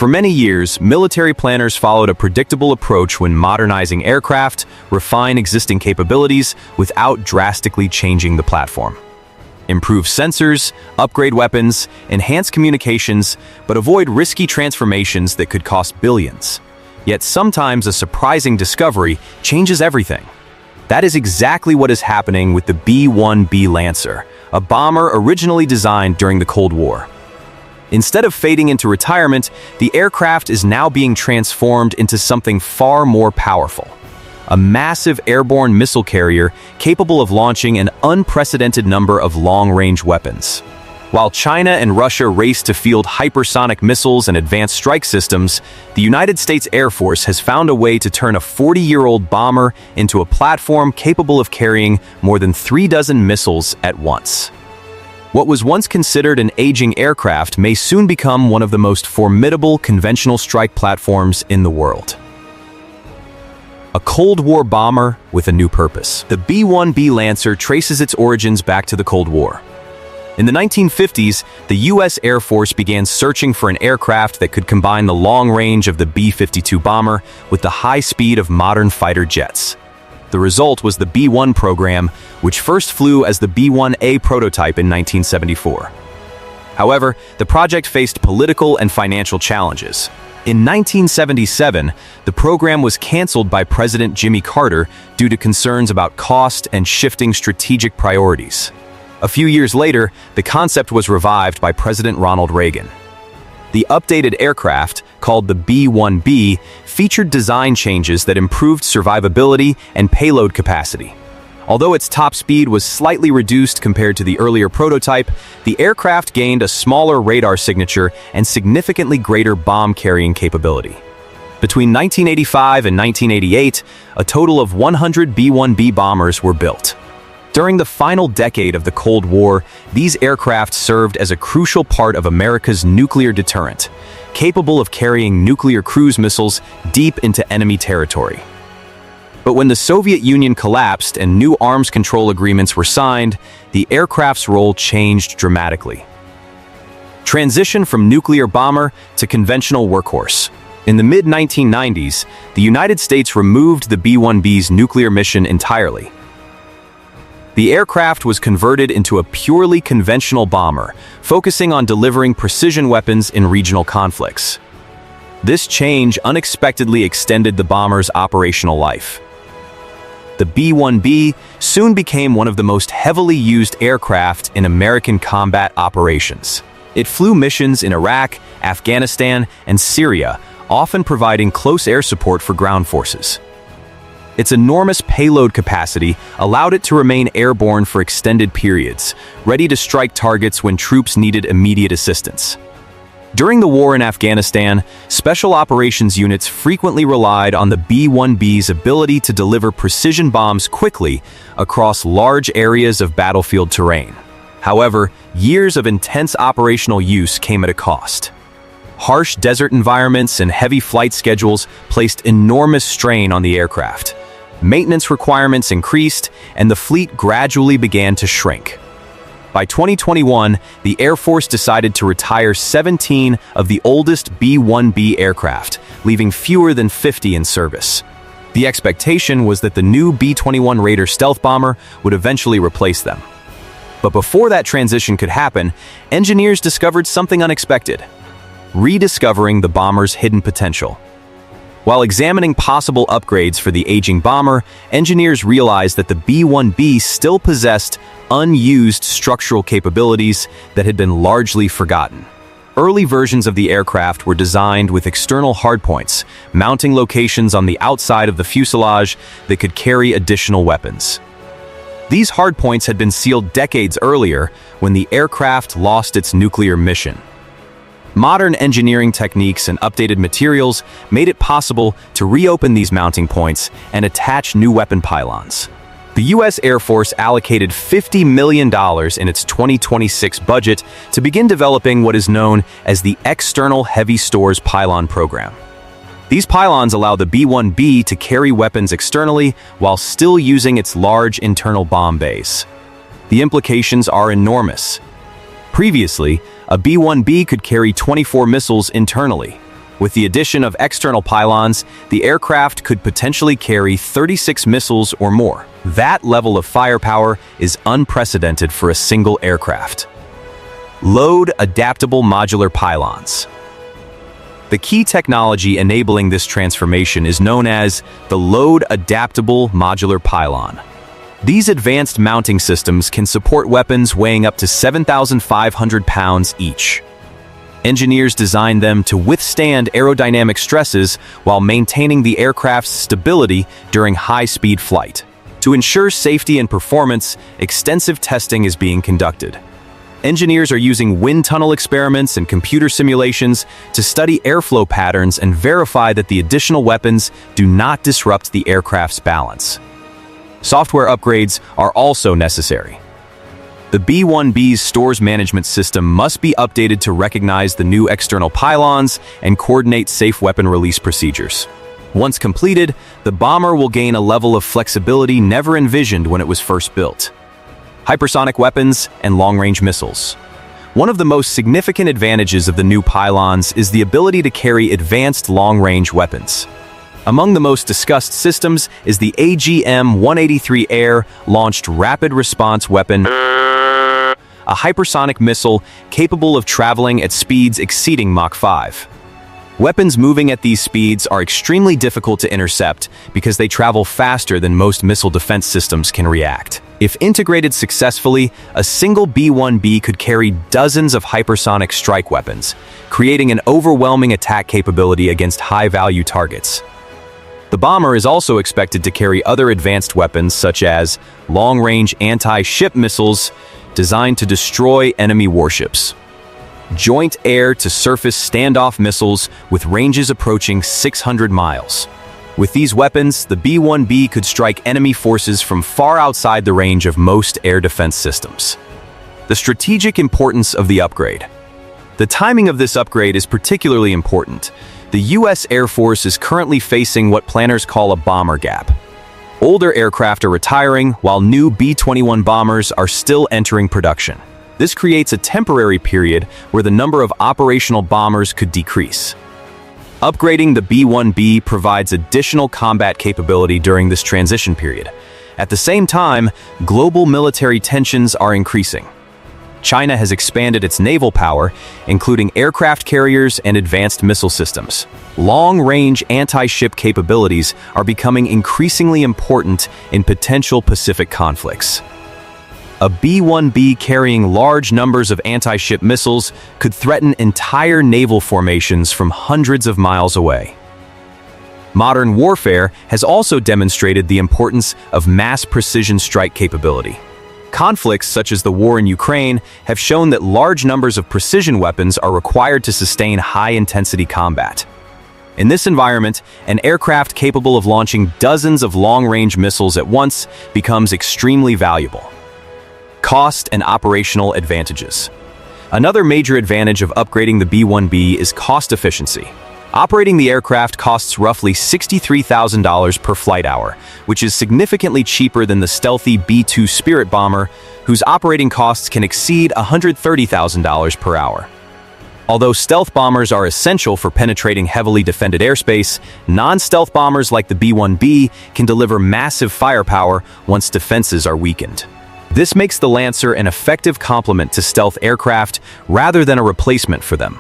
For many years, military planners followed a predictable approach when modernizing aircraft, refine existing capabilities without drastically changing the platform. Improve sensors, upgrade weapons, enhance communications, but avoid risky transformations that could cost billions. Yet sometimes a surprising discovery changes everything. That is exactly what is happening with the B-1B Lancer, a bomber originally designed during the Cold War. Instead of fading into retirement, the aircraft is now being transformed into something far more powerful. A massive airborne missile carrier capable of launching an unprecedented number of long-range weapons. While China and Russia race to field hypersonic missiles and advanced strike systems, the United States Air Force has found a way to turn a 40-year-old bomber into a platform capable of carrying more than 36 missiles at once. What was once considered an aging aircraft may soon become one of the most formidable conventional strike platforms in the world. A Cold War bomber with a new purpose. The B-1B Lancer traces its origins back to the Cold War. In the 1950s, the U.S. Air Force began searching for an aircraft that could combine the long range of the B-52 bomber with the high speed of modern fighter jets. The result was the B-1 program, which first flew as the B-1A prototype in 1974. However, the project faced political and financial challenges. In 1977, the program was canceled by President Jimmy Carter due to concerns about cost and shifting strategic priorities. A few years later, the concept was revived by President Ronald Reagan. The updated aircraft, called the B-1B, featured design changes that improved survivability and payload capacity. Although its top speed was slightly reduced compared to the earlier prototype, the aircraft gained a smaller radar signature and significantly greater bomb-carrying capability. Between 1985 and 1988, a total of 100 B-1B bombers were built. During the final decade of the Cold War, these aircraft served as a crucial part of America's nuclear deterrent, capable of carrying nuclear cruise missiles deep into enemy territory. But when the Soviet Union collapsed and new arms control agreements were signed, the aircraft's role changed dramatically. Transition from nuclear bomber to conventional workhorse. In the mid-1990s, the United States removed the B-1B's nuclear mission entirely. The aircraft was converted into a purely conventional bomber, focusing on delivering precision weapons in regional conflicts. This change unexpectedly extended the bomber's operational life. The B-1B soon became one of the most heavily used aircraft in American combat operations. It flew missions in Iraq, Afghanistan, and Syria, often providing close air support for ground forces. Its enormous payload capacity allowed it to remain airborne for extended periods, ready to strike targets when troops needed immediate assistance. During the war in Afghanistan, special operations units frequently relied on the B-1B's ability to deliver precision bombs quickly across large areas of battlefield terrain. However, years of intense operational use came at a cost. Harsh desert environments and heavy flight schedules placed enormous strain on the aircraft. Maintenance requirements increased, and the fleet gradually began to shrink. By 2021, the Air Force decided to retire 17 of the oldest B-1B aircraft, leaving fewer than 50 in service. The expectation was that the new B-21 Raider stealth bomber would eventually replace them. But before that transition could happen, engineers discovered something unexpected: rediscovering the bomber's hidden potential. While examining possible upgrades for the aging bomber, engineers realized that the B-1B still possessed unused structural capabilities that had been largely forgotten. Early versions of the aircraft were designed with external hardpoints, mounting locations on the outside of the fuselage that could carry additional weapons. These hardpoints had been sealed decades earlier when the aircraft lost its nuclear mission. Modern engineering techniques and updated materials made it possible to reopen these mounting points and attach new weapon pylons. The U.S. Air Force allocated $50 million in its 2026 budget to begin developing what is known as the External Heavy Stores Pylon Program. These pylons allow the B-1B to carry weapons externally while still using its large internal bomb bays. The implications are enormous. Previously, a B-1B could carry 24 missiles internally. With the addition of external pylons, the aircraft could potentially carry 36 missiles or more. That level of firepower is unprecedented for a single aircraft. Load-adaptable modular pylons. The key technology enabling this transformation is known as the load-adaptable modular pylon. These advanced mounting systems can support weapons weighing up to 7,500 pounds each. Engineers designed them to withstand aerodynamic stresses while maintaining the aircraft's stability during high-speed flight. To ensure safety and performance, extensive testing is being conducted. Engineers are using wind tunnel experiments and computer simulations to study airflow patterns and verify that the additional weapons do not disrupt the aircraft's balance. Software upgrades are also necessary. The B-1B's stores management system must be updated to recognize the new external pylons and coordinate safe weapon release procedures. Once completed, the bomber will gain a level of flexibility never envisioned when it was first built. Hypersonic weapons and long-range missiles. One of the most significant advantages of the new pylons is the ability to carry advanced long-range weapons. Among the most discussed systems is the AGM-183 Air-Launched Rapid Response Weapon, a hypersonic missile capable of traveling at speeds exceeding Mach 5. Weapons moving at these speeds are extremely difficult to intercept because they travel faster than most missile defense systems can react. If integrated successfully, a single B-1B could carry dozens of hypersonic strike weapons, creating an overwhelming attack capability against high-value targets. The bomber is also expected to carry other advanced weapons such as long-range anti-ship missiles designed to destroy enemy warships, joint air-to-surface standoff missiles with ranges approaching 600 miles. With these weapons, the B-1B could strike enemy forces from far outside the range of most air defense systems. The strategic importance of the upgrade. The timing of this upgrade is particularly important. The U.S. Air Force is currently facing what planners call a bomber gap. Older aircraft are retiring, while new B-21 bombers are still entering production. This creates a temporary period where the number of operational bombers could decrease. Upgrading the B-1B provides additional combat capability during this transition period. At the same time, global military tensions are increasing. China has expanded its naval power, including aircraft carriers and advanced missile systems. Long-range anti-ship capabilities are becoming increasingly important in potential Pacific conflicts. A B-1B carrying large numbers of anti-ship missiles could threaten entire naval formations from hundreds of miles away. Modern warfare has also demonstrated the importance of mass precision strike capability. Conflicts such as the war in Ukraine have shown that large numbers of precision weapons are required to sustain high-intensity combat. In this environment, an aircraft capable of launching dozens of long-range missiles at once becomes extremely valuable. Cost and operational advantages. Another major advantage of upgrading the B-1B is cost efficiency. Operating the aircraft costs roughly $63,000 per flight hour, which is significantly cheaper than the stealthy B-2 Spirit bomber, whose operating costs can exceed $130,000 per hour. Although stealth bombers are essential for penetrating heavily defended airspace, non-stealth bombers like the B-1B can deliver massive firepower once defenses are weakened. This makes the Lancer an effective complement to stealth aircraft rather than a replacement for them.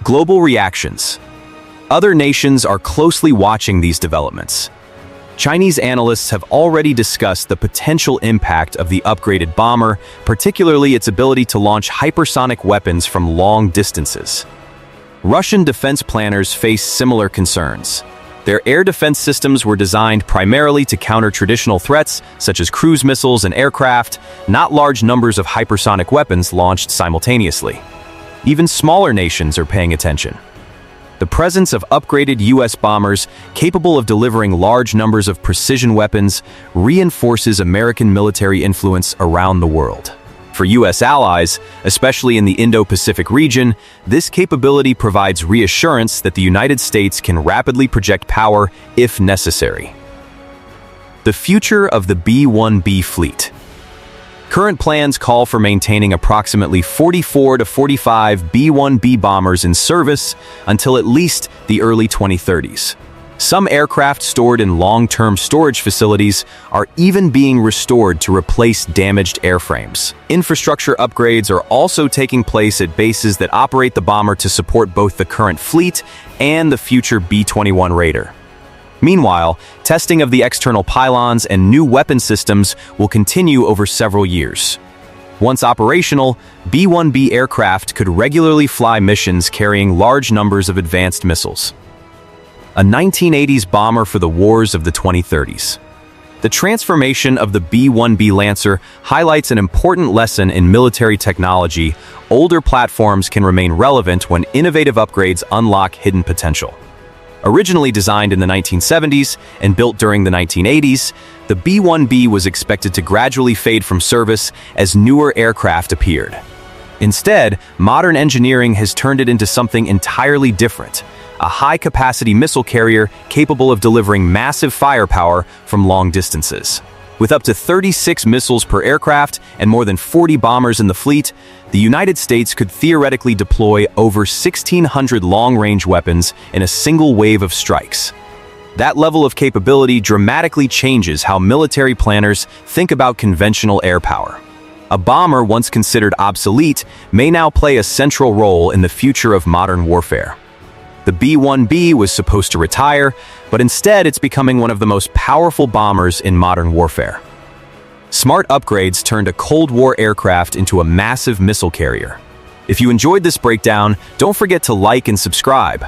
Global reactions. Other nations are closely watching these developments. Chinese analysts have already discussed the potential impact of the upgraded bomber, particularly its ability to launch hypersonic weapons from long distances. Russian defense planners face similar concerns. Their air defense systems were designed primarily to counter traditional threats, such as cruise missiles and aircraft, not large numbers of hypersonic weapons launched simultaneously. Even smaller nations are paying attention. The presence of upgraded U.S. bombers capable of delivering large numbers of precision weapons reinforces American military influence around the world. For U.S. allies, especially in the Indo-Pacific region, this capability provides reassurance that the United States can rapidly project power if necessary. The future of the B-1B fleet. Current plans call for maintaining approximately 44 to 45 B-1B bombers in service until at least the early 2030s. Some aircraft stored in long-term storage facilities are even being restored to replace damaged airframes. Infrastructure upgrades are also taking place at bases that operate the bomber to support both the current fleet and the future B-21 Raider. Meanwhile, testing of the external pylons and new weapon systems will continue over several years. Once operational, B-1B aircraft could regularly fly missions carrying large numbers of advanced missiles. A 1980s bomber for the wars of the 2030s. The transformation of the B-1B Lancer highlights an important lesson in military technology. Older platforms can remain relevant when innovative upgrades unlock hidden potential. Originally designed in the 1970s and built during the 1980s, the B-1B was expected to gradually fade from service as newer aircraft appeared. Instead, modern engineering has turned it into something entirely different, a high-capacity missile carrier capable of delivering massive firepower from long distances. With up to 36 missiles per aircraft and more than 40 bombers in the fleet, the United States could theoretically deploy over 1,600 long-range weapons in a single wave of strikes. That level of capability dramatically changes how military planners think about conventional air power. A bomber once considered obsolete may now play a central role in the future of modern warfare. The B-1B was supposed to retire, but instead it's becoming one of the most powerful bombers in modern warfare. Smart upgrades turned a Cold War aircraft into a massive missile carrier. If you enjoyed this breakdown, don't forget to like and subscribe.